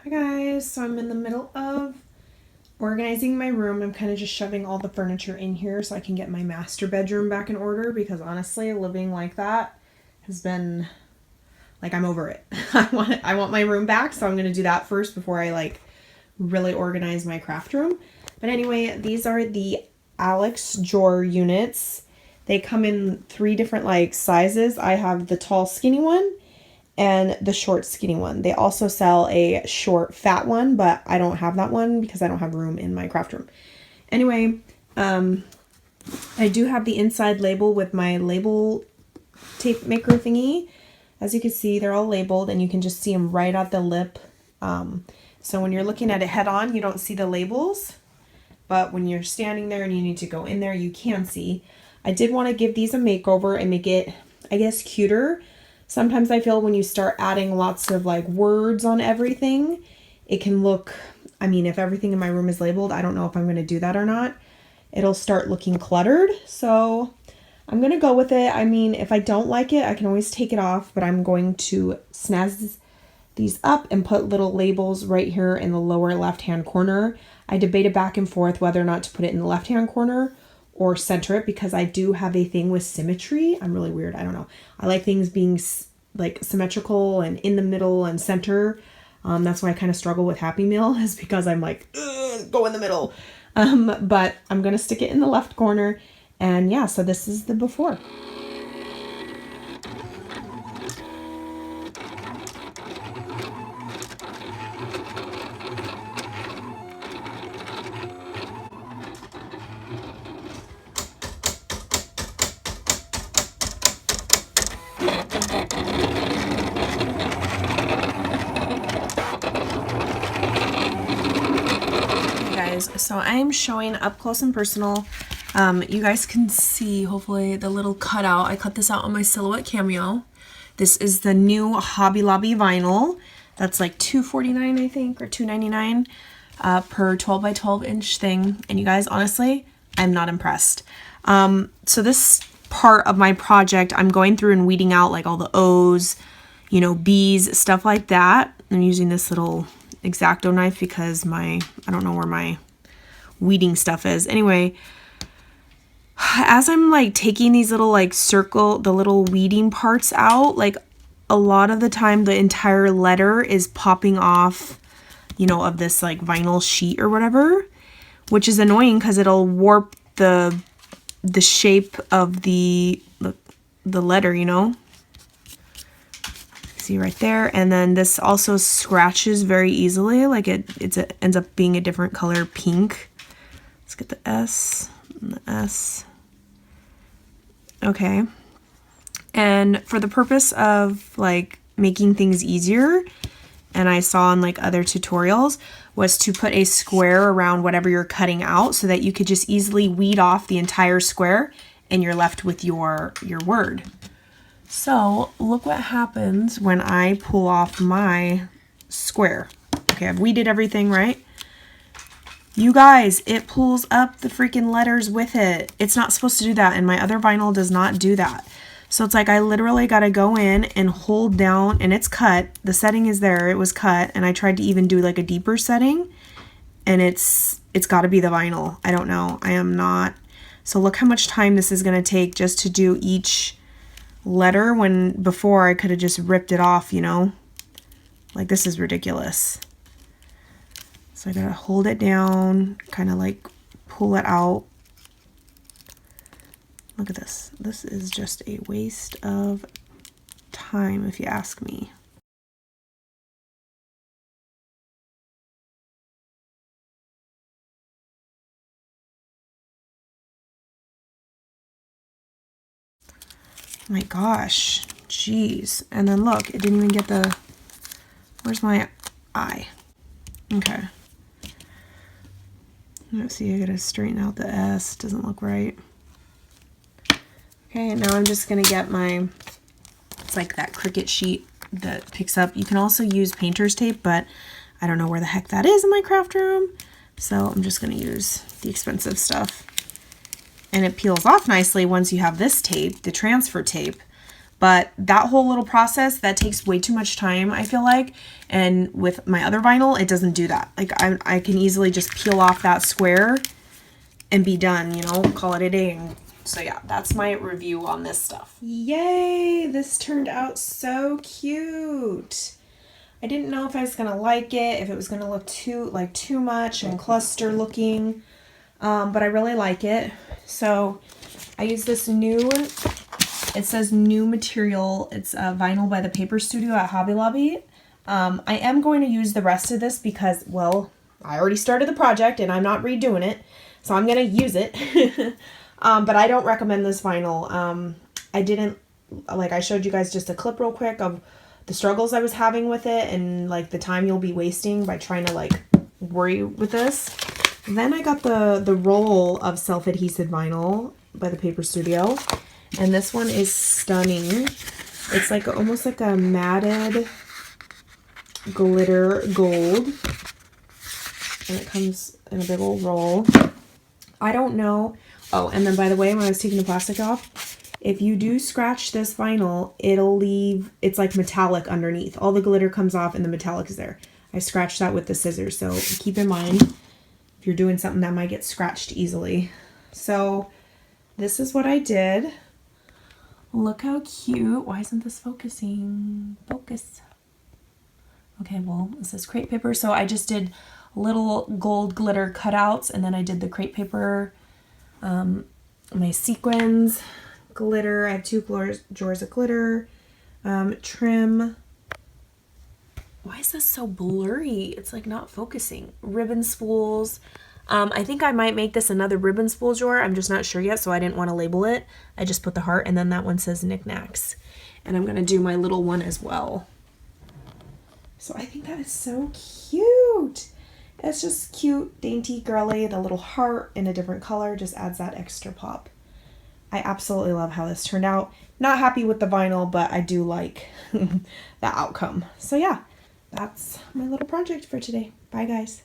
Hi guys, so I'm in the middle of organizing my room. I'm kind of just shoving all the furniture in here so I can get my master bedroom back in order, because honestly, living like that has been like, I'm over it. I want my room back, so I'm going to do that first before I like really organize my craft room. But anyway, these are the Alex drawer units. They come in 3 different like sizes. I have the tall skinny one and the short skinny one. They also sell a short fat one, but I don't have that one because I don't have room in my craft room. Anyway, I do have the inside label with my label tape maker thingy. As you can see, they're all labeled and you can just see them right at the lip. So when you're looking at it head on, you don't see the labels, but when you're standing there and you need to go in there, you can see. I did want to give these a makeover and make it, I guess, cuter. Sometimes I feel when you start adding lots of like words on everything, it can look, I mean, if everything in my room is labeled, I don't know if I'm going to do that or not. It'll start looking cluttered. So I'm going to go with it. I mean, if I don't like it, I can always take it off, but I'm going to snazz these up and put little labels right here in the lower left-hand corner. I debated back and forth whether or not to put it in the left-hand corner or center it, because I do have a thing with symmetry. I'm really weird. I don't know. I like things being like symmetrical and in the middle and center. That's why I kind of struggle with Happy Meal, is because I'm like, go in the middle. But I'm going to stick it in the left corner. And yeah, so this is the before. So I am showing up close and personal. You guys can see, hopefully, the little cutout. I cut this out on my Silhouette Cameo. This is the new Hobby Lobby vinyl. That's like $2.49, I think, or $2.99 per 12 by 12 inch thing. And you guys, honestly, I'm not impressed. So this part of my project, I'm going through and weeding out like all the O's, you know, B's, stuff like that. I'm using this little X-Acto knife because I don't know where my weeding stuff is. Anyway, as I'm like taking these little like the little weeding parts out, like a lot of the time the entire letter is popping off, you know, of this like vinyl sheet or whatever, which is annoying because it'll warp the shape of the letter, you know. See right there. And then this also scratches very easily, like it ends up being a different color pink. Let's get the S and the S. Okay. And for the purpose of like making things easier, and I saw in like other tutorials, was to put a square around whatever you're cutting out so that you could just easily weed off the entire square and you're left with your word. So look what happens when I pull off my square. Okay, I've weeded everything, right? You guys, it pulls up the freaking letters with it. It's not supposed to do that, and my other vinyl does not do that. So it's like I literally got to go in and hold down, and it's cut. The setting is there. It was cut, and I tried to even do like a deeper setting, and it's got to be the vinyl. I don't know. I am not. So look how much time this is going to take just to do each letter, when before I could have just ripped it off, you know? Like, this is ridiculous. So I gotta hold it down, kind of like pull it out. Look at this. This is just a waste of time, if you ask me. My gosh, jeez. And then look, it didn't even get where's my I? Okay. Let's see, I gotta straighten out the S, doesn't look right. Okay, now I'm just gonna get it's like that Cricut sheet that picks up. You can also use painter's tape, but I don't know where the heck that is in my craft room. So I'm just gonna use the expensive stuff. And it peels off nicely once you have this tape, the transfer tape. But that whole little process, that takes way too much time, I feel like. And with my other vinyl, it doesn't do that. Like I can easily just peel off that square and be done, you know, call it a day. And so yeah, that's my review on this stuff. Yay, this turned out so cute. I didn't know if I was gonna like it, if it was gonna look too much and cluster looking, but I really like it. So I use this new, it says new material. It's vinyl by the Paper Studio at Hobby Lobby. I am going to use the rest of this because, well, I already started the project and I'm not redoing it, so I'm going to use it. But I don't recommend this vinyl. I showed you guys just a clip real quick of the struggles I was having with it and like the time you'll be wasting by trying to like worry with this. Then I got the roll of self-adhesive vinyl by the Paper Studio. And this one is stunning. It's like almost like a matted glitter gold. And it comes in a big old roll. I don't know. Oh, and then by the way, when I was taking the plastic off, if you do scratch this vinyl, it'll leave, it's like metallic underneath. All the glitter comes off and the metallic is there. I scratched that with the scissors, so keep in mind if you're doing something that might get scratched easily. So this is what I did. Look how cute. Why isn't this focusing? Focus. Okay, well, this is crepe paper. So I just did little gold glitter cutouts, and then I did the crepe paper, my sequins, glitter. I have 2 drawers of glitter, trim. Why is this so blurry? It's like not focusing. Ribbon spools. I think I might make this another ribbon spool drawer. I'm just not sure yet, so I didn't want to label it. I just put the heart, and then that one says knickknacks. And I'm going to do my little one as well. So I think that is so cute. It's just cute, dainty, girly. The little heart in a different color just adds that extra pop. I absolutely love how this turned out. Not happy with the vinyl, but I do like the outcome. So yeah, that's my little project for today. Bye, guys.